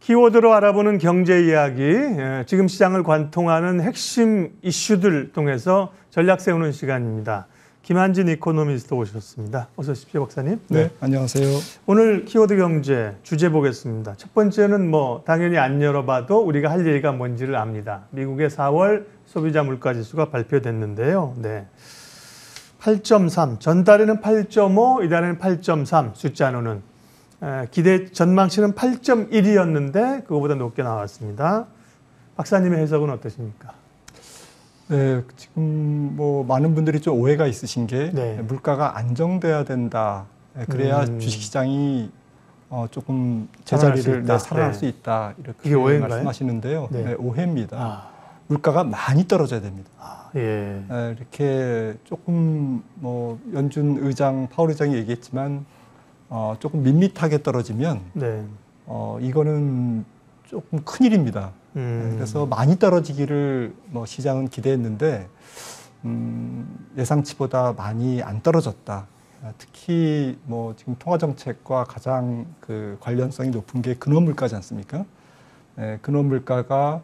키워드로 알아보는 경제 이야기, 지금 시장을 관통하는 핵심 이슈들 통해서 전략 세우는 시간입니다. 김한진 이코노미스트 오셨습니다. 어서 오십시오, 박사님. 네, 안녕하세요. 오늘 키워드 경제 주제 보겠습니다. 첫 번째는 당연히 안 열어봐도 우리가 할 얘기가 뭔지를 압니다. 미국의 4월 소비자 물가지수가 발표됐는데요. 네. 8.3, 전달에는 8.5, 이달에는 8.3 숫자로는 기대 전망치는 8.1이었는데 그거보다 높게 나왔습니다. 박사님의 해석은 어떠십니까? 네, 지금 많은 분들이 좀 오해가 있으신 게 네. 물가가 안정돼야 된다. 그래야 주식시장이 조금 제자리를 살아날 수 있다. 이렇게 말씀하시는데요. 네. 네, 오해입니다. 물가가 많이 떨어져야 됩니다. 예. 이렇게 조금 연준 의장, 파월 의장이 얘기했지만 조금 밋밋하게 떨어지면 네. 이거는 조금 큰일입니다. 그래서 많이 떨어지기를 시장은 기대했는데 예상치보다 많이 안 떨어졌다. 특히 지금 통화 정책과 가장 그 관련성이 높은 게 근원 물가지 않습니까? 근원 물가가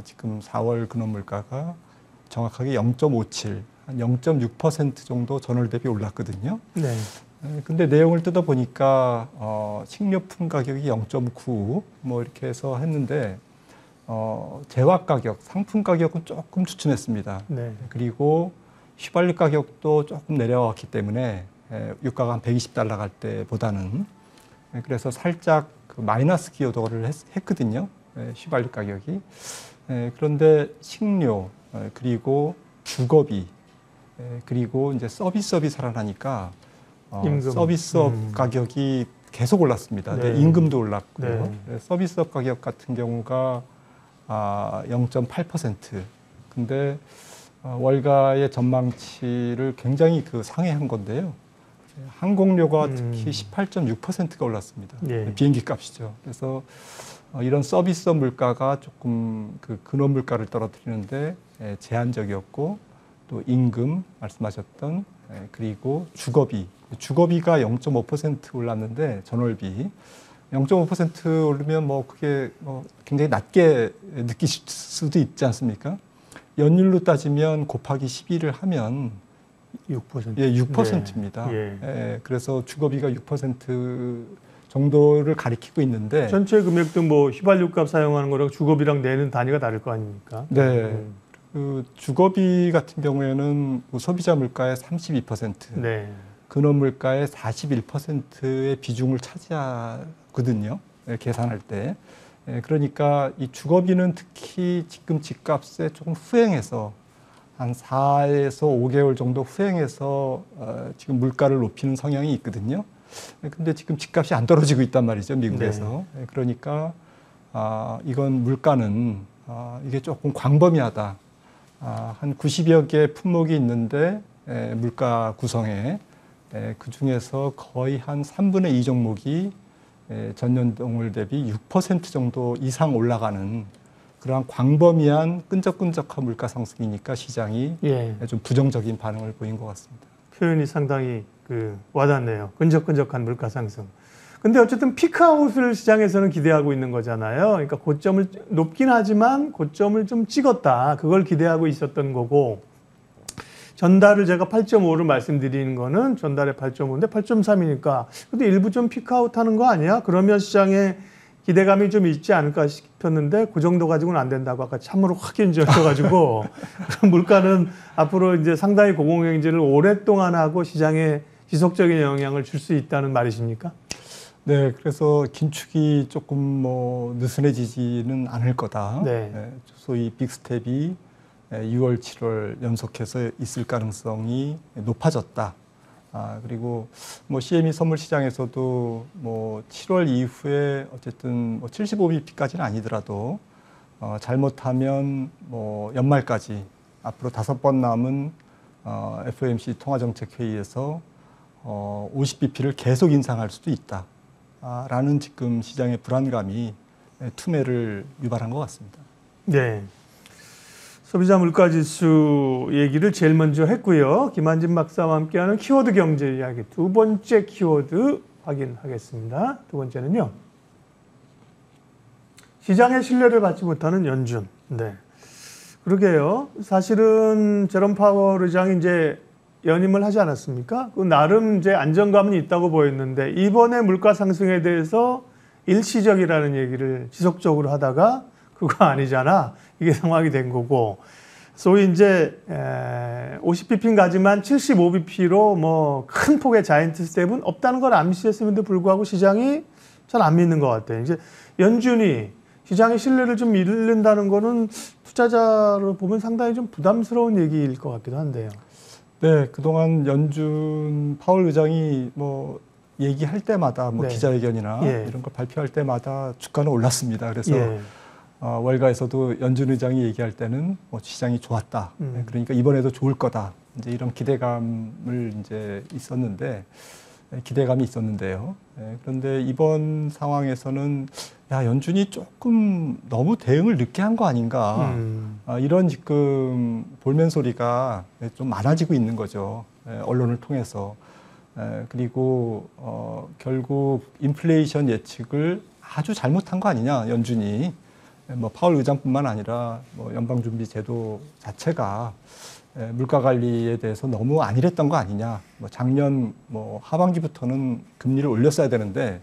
지금 4월 근원 물가가 정확하게 0.57, 한 0.6% 정도 전월 대비 올랐거든요. 네. 근데 내용을 뜯어보니까 식료품 가격이 0.9 이렇게 해서 했는데 재화 가격, 상품 가격은 조금 주춤했습니다. 네. 그리고 휘발유 가격도 조금 내려왔기 때문에 유가가 한 $120 갈 때보다는 그래서 살짝 그 마이너스 기여도를 했거든요. 휘발유 가격이. 그런데 식료 그리고 주거비 그리고 이제 서비스업이 살아나니까 서비스업 가격이 계속 올랐습니다. 네. 임금도 올랐고요. 네. 서비스업 가격 같은 경우가 0.8%. 근데 월가의 전망치를 굉장히 상회한 건데요. 항공료가 특히 18.6%가 올랐습니다. 네. 비행기 값이죠. 그래서 이런 서비스업 물가가 조금 그 근원 물가를 떨어뜨리는데 제한적이었고 또 임금 말씀하셨던 그리고 주거비가 0.5% 올랐는데 전월비 0.5% 오르면 그게 굉장히 낮게 느끼실 수도 있지 않습니까? 연율로 따지면 곱하기 12를 하면 6%. 예, 6%입니다. 네. 예, 그래서 주거비가 6% 정도를 가리키고 있는데 전체 금액도 휘발유값 사용하는 거랑 주거비랑 내는 단위가 다를 거 아닙니까? 네. 그 주거비 같은 경우에는 소비자 물가의 32%, 네. 근원 물가의 41%의 비중을 차지하거든요. 계산할 때. 그러니까 이 주거비는 특히 지금 집값에 조금 후행해서 한 4에서 5개월 정도 후행해서 지금 물가를 높이는 성향이 있거든요. 근데 지금 집값이 안 떨어지고 있단 말이죠, 미국에서. 네. 그러니까 이건 물가는 이게 조금 광범위하다. 한 90여 개 품목이 있는데 물가 구성에 그 중에서 거의 한 3분의 2 종목이 전년 동월 대비 6% 정도 이상 올라가는 그러한 광범위한 끈적끈적한 물가 상승이니까 시장이 좀 부정적인 반응을 보인 것 같습니다. 표현이 상당히 와닿네요. 끈적끈적한 물가 상승. 근데 어쨌든 피크아웃을 시장에서는 기대하고 있는 거잖아요. 그러니까 고점을 높긴 하지만 고점을 좀 찍었다. 그걸 기대하고 있었던 거고 전달을 제가 8.5를 말씀드리는 거는 전달에 8.5인데 8.3이니까 근데 일부 좀 피크아웃 하는 거 아니야? 그러면 시장에 기대감이 좀 있지 않을까 싶었는데 그 정도 가지고는 안 된다고 아까 참으로 확 인정하셔가지고 물가는 앞으로 이제 상당히 고공행진을 오랫동안 하고 시장에 지속적인 영향을 줄 수 있다는 말이십니까? 네, 그래서 긴축이 조금 느슨해지지는 않을 거다. 네. 소위 빅스텝이 6월, 7월 연속해서 있을 가능성이 높아졌다. 그리고 CME 선물 시장에서도 7월 이후에 어쨌든 75bp까지는 아니더라도 잘못하면 연말까지 앞으로 5번 남은 FOMC 통화정책회의에서 50bp를 계속 인상할 수도 있다. 라는 지금 시장의 불안감이 투매를 유발한 것 같습니다. 네. 소비자 물가지수 얘기를 제일 먼저 했고요. 김한진 박사와 함께하는 키워드 경제 이야기 두 번째 키워드 확인하겠습니다. 두 번째는요. 시장의 신뢰를 받지 못하는 연준. 네. 그러게요. 사실은 제롬 파월 의장이 이제 연임을 하지 않았습니까? 그 나름 이제 안정감은 있다고 보였는데 이번에 물가 상승에 대해서 일시적이라는 얘기를 지속적으로 하다가 그거 아니잖아. 이게 상황이 된 거고. 소위 이제 50bp는 가지만 75bp로 뭐 큰 폭의 자이언트 스텝은 없다는 걸 암시했음에도 불구하고 시장이 잘 안 믿는 것 같아요. 이제 연준이 시장의 신뢰를 좀 잃는다는 거는 투자자로 보면 상당히 좀 부담스러운 얘기일 것 같기도 한데요. 네, 그동안 연준 파월 의장이 뭐 얘기할 때마다 뭐 네. 기자회견이나 예. 이런 걸 발표할 때마다 주가는 올랐습니다. 그래서 예. 월가에서도 연준 의장이 얘기할 때는 뭐 시장이 좋았다. 그러니까 이번에도 좋을 거다. 이제 이런 기대감을 이제 기대감이 있었는데요. 그런데 이번 상황에서는 야, 연준이 조금 너무 대응을 늦게 한 거 아닌가. 이런 지금 볼멘 소리가 좀 많아지고 있는 거죠. 언론을 통해서. 그리고 결국 인플레이션 예측을 아주 잘못한 거 아니냐, 연준이. 뭐 파월 의장뿐만 아니라 뭐 연방준비제도 자체가 물가 관리에 대해서 너무 안일했던 거 아니냐. 뭐 작년 뭐 하반기부터는 금리를 올렸어야 되는데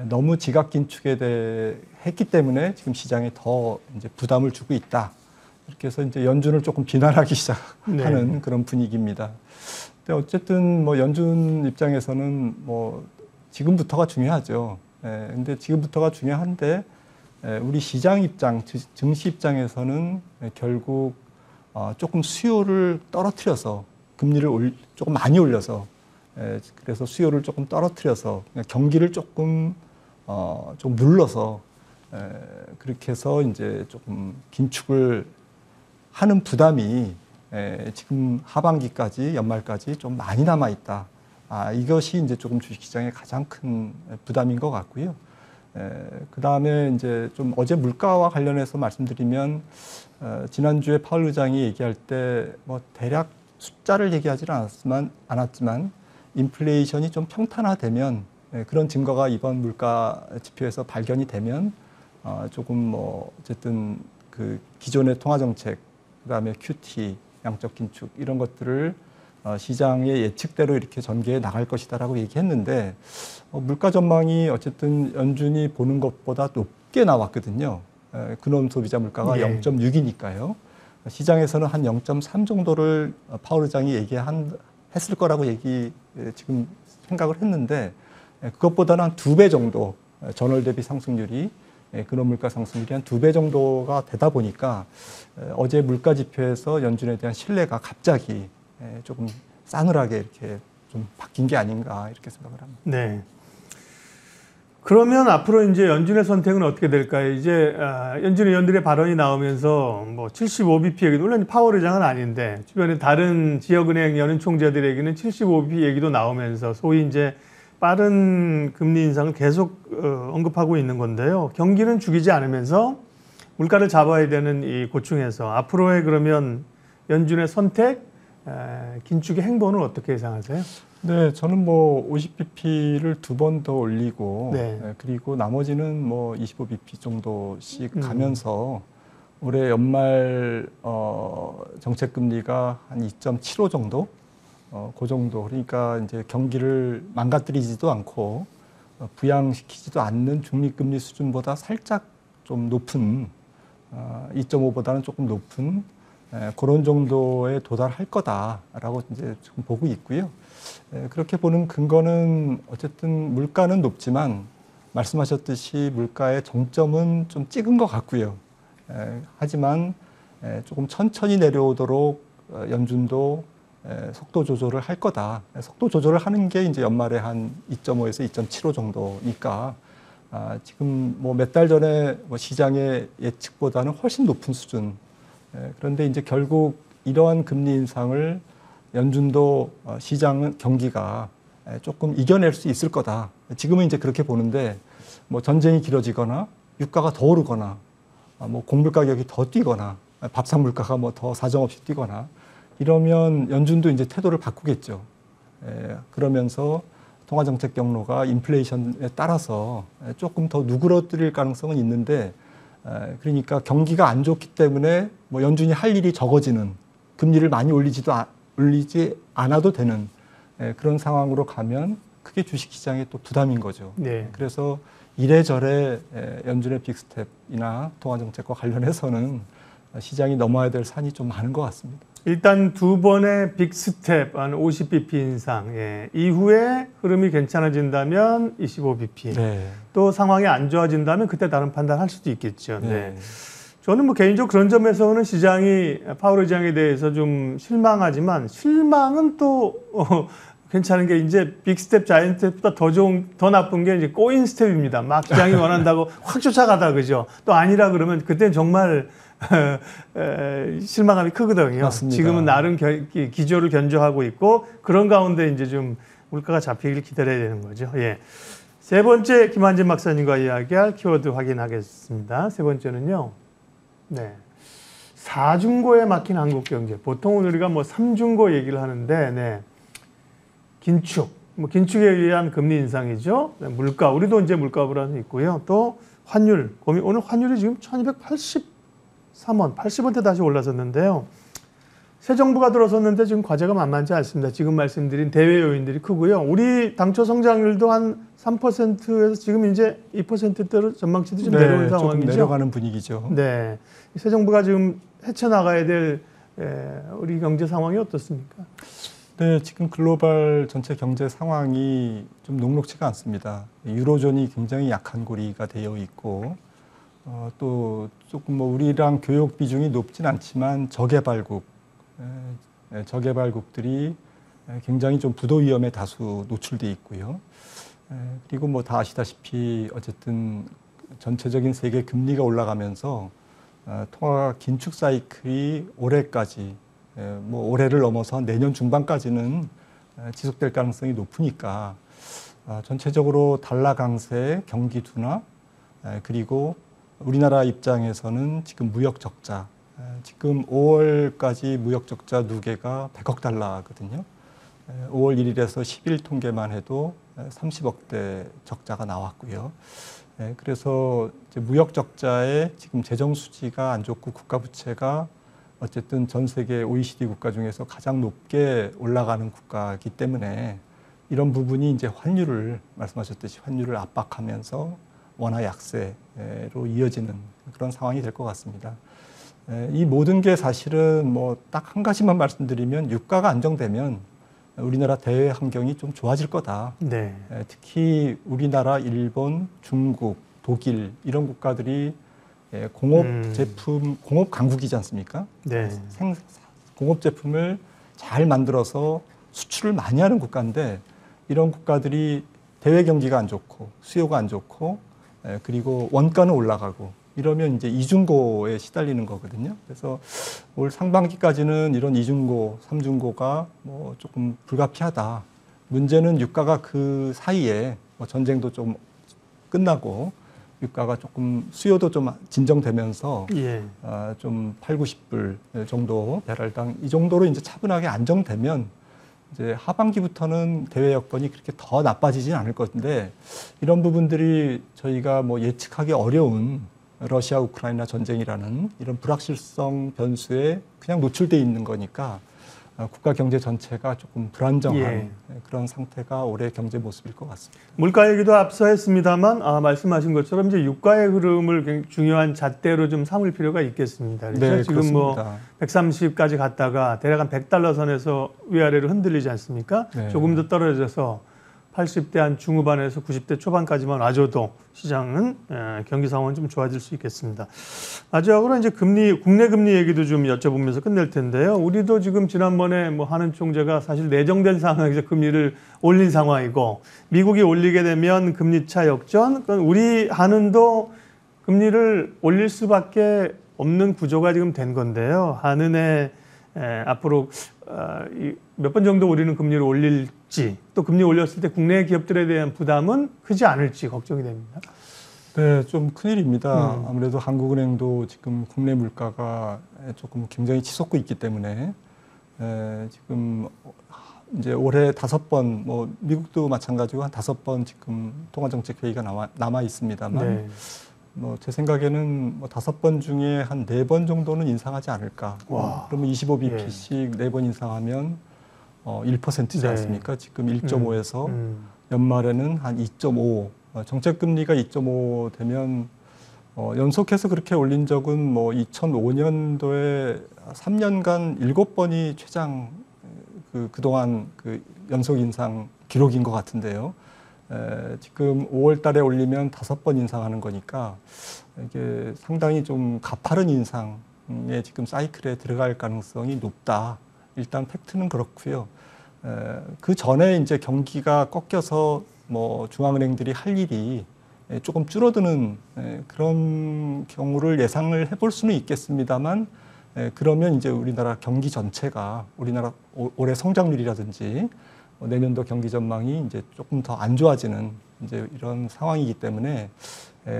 너무 지각 긴축에 했기 때문에 지금 시장에 더 이제 부담을 주고 있다. 이렇게 해서 이제 연준을 조금 비난하기 시작하는 네. 그런 분위기입니다. 근데 어쨌든 뭐 연준 입장에서는 뭐 지금부터가 중요하죠. 근데 지금부터가 중요한데 우리 시장 입장, 증시 입장에서는 결국 조금 수요를 떨어뜨려서 금리를 조금 많이 올려서 그래서 수요를 조금 떨어뜨려서 경기를 조금 좀 눌러서 그렇게 해서 이제 조금 긴축을 하는 부담이 지금 하반기까지 연말까지 좀 많이 남아 있다. 이것이 이제 조금 주식시장의 가장 큰 부담인 것 같고요. 그 다음에 이제 좀 어제 물가와 관련해서 말씀드리면 지난주에 파월 의장이 얘기할 때 뭐 대략 숫자를 얘기하지는 않았지만 인플레이션이 좀 평탄화되면 그런 증거가 이번 물가 지표에서 발견이 되면 조금 뭐 어쨌든 그 기존의 통화 정책 그다음에 QT 양적 긴축 이런 것들을 시장의 예측대로 이렇게 전개해 나갈 것이다라고 얘기했는데 물가 전망이 어쨌든 연준이 보는 것보다 높게 나왔거든요. 근원 소비자 물가가 예. 0.6이니까요. 시장에서는 한 0.3 정도를 파월 의장이 했을 거라고 지금 생각을 했는데 그것보다는 한 2배 정도 전월 대비 상승률이 근원 물가 상승률이 한 2배 정도가 되다 보니까 어제 물가 지표에서 연준에 대한 신뢰가 갑자기 조금 싸늘하게 이렇게 좀 바뀐 게 아닌가 이렇게 생각을 합니다. 네. 그러면 앞으로 이제 연준의 선택은 어떻게 될까요? 이제 연준 의원들의 발언이 나오면서 뭐 75bp 얘기, 물론 파월 의장은 아닌데 주변에 다른 지역은행 연은 총재들에게는 75bp 얘기도 나오면서 소위 이제 빠른 금리 인상을 계속 언급하고 있는 건데요. 경기는 죽이지 않으면서 물가를 잡아야 되는 이 고충에서 앞으로의 그러면 연준의 선택, 긴축의 행보는 어떻게 예상하세요? 네, 저는 뭐 50bp를 2번 더 올리고 네. 그리고 나머지는 뭐 25bp 정도씩 가면서 올해 연말 정책 금리가 한 2.75 정도, 그 정도. 그러니까 이제 경기를 망가뜨리지도 않고 부양시키지도 않는 중립금리 수준보다 살짝 좀 높은 2.5보다는 조금 높은 그런 정도에 도달할 거다라고 이제 지금 보고 있고요. 그렇게 보는 근거는 어쨌든 물가는 높지만 말씀하셨듯이 물가의 정점은 좀 찍은 것 같고요. 하지만 조금 천천히 내려오도록 연준도 속도 조절을 할 거다. 속도 조절을 하는 게 이제 연말에 한 2.5에서 2.75 정도니까 지금 뭐 몇 달 전에 뭐 시장의 예측보다는 훨씬 높은 수준. 그런데 이제 결국 이러한 금리 인상을 연준도 시장은 경기가 조금 이겨낼 수 있을 거다. 지금은 이제 그렇게 보는데 뭐 전쟁이 길어지거나 유가가 더 오르거나 뭐 곡물 가격이 더 뛰거나 밥상 물가가 뭐 더 사정없이 뛰거나 이러면 연준도 이제 태도를 바꾸겠죠. 그러면서 통화 정책 경로가 인플레이션에 따라서 조금 더 누그러뜨릴 가능성은 있는데 그러니까 경기가 안 좋기 때문에 뭐 연준이 할 일이 적어지는, 금리를 많이 올리지 않아도 되는 그런 상황으로 가면 그게 주식시장의 또 부담인 거죠. 네. 그래서 이래저래 연준의 빅스텝이나 통화정책과 관련해서는 시장이 넘어야 될 산이 좀 많은 것 같습니다. 일단 두 번의 빅스텝 한 50bp 인상, 이후에 흐름이 괜찮아진다면 25bp, 네. 또 상황이 안 좋아진다면 그때 다른 판단할 수도 있겠죠. 네. 저는 뭐 개인적으로 그런 점에서는 시장이 파월 의장에 대해서 좀 실망하지만, 실망은 또 괜찮은 게, 이제 빅스텝, 자이언트보다 더 나쁜 게 이제 꼬인 스텝입니다. 막 시장이 원한다고 확 쫓아가다, 그죠? 또 아니라 그러면 그때는 정말 실망감이 크거든요. 맞습니다. 지금은 나름 기조를 견조하고 있고, 그런 가운데 이제 좀 물가가 잡히길 기다려야 되는 거죠. 예. 세 번째, 김한진 박사님과 이야기할 키워드 확인하겠습니다. 세 번째는요, 네, 4중고에 막힌 한국 경제. 보통은 우리가 뭐 3중고 얘기를 하는데, 네, 긴축, 긴축에 의한 금리 인상이죠. 네, 물가, 우리도 이제 물가 불안이 있고요. 또 환율, 오늘 환율이 지금 1283원, 80원대 다시 올라섰는데요. 새 정부가 들어섰는데 지금 과제가 만만치 않습니다. 지금 말씀드린 대외 요인들이 크고요. 우리 당초 성장률도 한 3%에서 지금 이제 2%대로 전망치도 좀 내려오는 상황이죠. 조금 내려가는 분위기죠. 네, 새 정부가 지금 헤쳐나가야 될 우리 경제 상황이 어떻습니까? 네, 지금 글로벌 전체 경제 상황이 좀 녹록치가 않습니다. 유로존이 굉장히 약한 고리가 되어 있고, 또 조금 뭐 우리랑 교역 비중이 높진 않지만 저개발국들이 굉장히 좀 부도 위험에 다수 노출돼 있고요. 그리고 뭐 다 아시다시피 어쨌든 전체적인 세계 금리가 올라가면서 통화 긴축 사이클이 올해까지, 뭐 올해를 넘어서 내년 중반까지는 지속될 가능성이 높으니까 전체적으로 달러 강세, 경기 둔화, 그리고 우리나라 입장에서는 지금 무역 적자, 지금 5월까지 무역 적자 누계가 100억 달러거든요. 5월 1일에서 10일 통계만 해도 30억대 적자가 나왔고요. 그래서 이제 무역 적자에 지금 재정 수지가 안 좋고 국가 부채가 어쨌든 전 세계 OECD 국가 중에서 가장 높게 올라가는 국가이기 때문에 이런 부분이 이제 말씀하셨듯이 환율을 압박하면서 원화 약세로 이어지는 그런 상황이 될 것 같습니다. 이 모든 게 사실은 뭐 딱 한 가지만 말씀드리면, 유가가 안정되면 우리나라 대외 환경이 좀 좋아질 거다. 네. 특히 우리나라, 일본, 중국, 독일 이런 국가들이 공업 제품, 공업 강국이지 않습니까? 네. 공업 제품을 잘 만들어서 수출을 많이 하는 국가인데, 이런 국가들이 대외 경기가 안 좋고 수요가 안 좋고 그리고 원가는 올라가고 이러면 이제 이중고에 시달리는 거거든요. 그래서 올 상반기까지는 이런 이중고, 삼중고가 뭐 조금 불가피하다. 문제는 유가가 그 사이에 뭐 전쟁도 좀 끝나고 유가가 조금 수요도 좀 진정되면서 좀 8, 90불 정도 배럴당 이 정도로 이제 차분하게 안정되면 이제 하반기부터는 대외 여건이 그렇게 더 나빠지진 않을 건데, 이런 부분들이 저희가 뭐 예측하기 어려운 러시아 우크라이나 전쟁이라는 이런 불확실성 변수에 그냥 노출돼 있는 거니까 국가 경제 전체가 조금 불안정한 그런 상태가 올해 경제 모습일 것 같습니다. 물가 얘기도 앞서 했습니다만 말씀하신 것처럼 이제 유가의 흐름을 중요한 잣대로 좀 삼을 필요가 있겠습니다. 그렇죠? 네, 지금 그렇습니다. 뭐 130까지 갔다가 대략 한 100달러 선에서 위아래로 흔들리지 않습니까? 네. 조금 더 떨어져서 80대 한 중후반에서 90대 초반까지만 와줘도 시장은 경기 상황은 좀 좋아질 수 있겠습니다. 마지막으로 이제 국내 금리 얘기도 좀 여쭤보면서 끝낼 텐데요. 우리도 지금 지난번에 뭐 하는 총재가 사실 내정된 상황에서 금리를 올린 상황이고, 미국이 올리게 되면 금리 차 역전, 우리 한은도 금리를 올릴 수밖에 없는 구조가 지금 된 건데요. 한은의 앞으로 몇 번 정도 우리는 금리를 올릴지, 또 금리 올렸을 때 국내 기업들에 대한 부담은 크지 않을지 걱정이 됩니다. 네, 좀 큰일입니다. 아무래도 한국은행도 지금 국내 물가가 조금 굉장히 치솟고 있기 때문에 지금 이제 올해 5번, 뭐 미국도 마찬가지고 한 5번 지금 통화정책 회의가 남아 있습니다만 뭐 제 생각에는 뭐 5번 중에 한 4번 정도는 인상하지 않을까. 와. 그러면 25bp씩 4번 인상하면 1%지 네. 않습니까? 지금 1.5에서 연말에는 한 2.5. 정책 금리가 2.5 되면 연속해서 그렇게 올린 적은 뭐 2005년도에 3년간 7번이 최장 그동안 그 연속 인상 기록인 것 같은데요. 지금 5월 달에 올리면 5번 인상하는 거니까 이게 상당히 좀 가파른 인상에 지금 사이클에 들어갈 가능성이 높다. 일단 팩트는 그렇고요. 그 전에 이제 경기가 꺾여서 뭐 중앙은행들이 할 일이 조금 줄어드는 그런 경우를 예상을 해볼 수는 있겠습니다만, 그러면 이제 우리나라 경기 전체가 우리나라 올해 성장률이라든지 내년도 경기 전망이 이제 조금 더 안 좋아지는 이제 이런 상황이기 때문에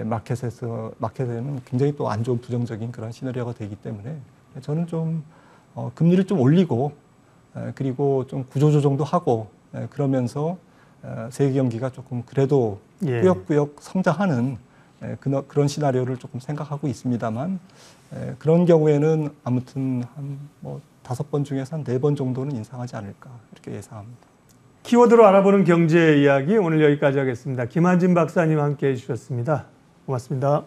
마켓에는 굉장히 또 안 좋은 부정적인 그런 시나리오가 되기 때문에 저는 좀 금리를 좀 올리고 그리고 좀 구조조정도 하고 그러면서 세계 경기가 조금 그래도 꾸역꾸역 성장하는 그런 시나리오를 조금 생각하고 있습니다만, 그런 경우에는 아무튼 한 뭐 5번 중에서 한 4번 정도는 인상하지 않을까 이렇게 예상합니다. 키워드로 알아보는 경제 이야기 오늘 여기까지 하겠습니다. 김한진 박사님 함께해 주셨습니다. 고맙습니다.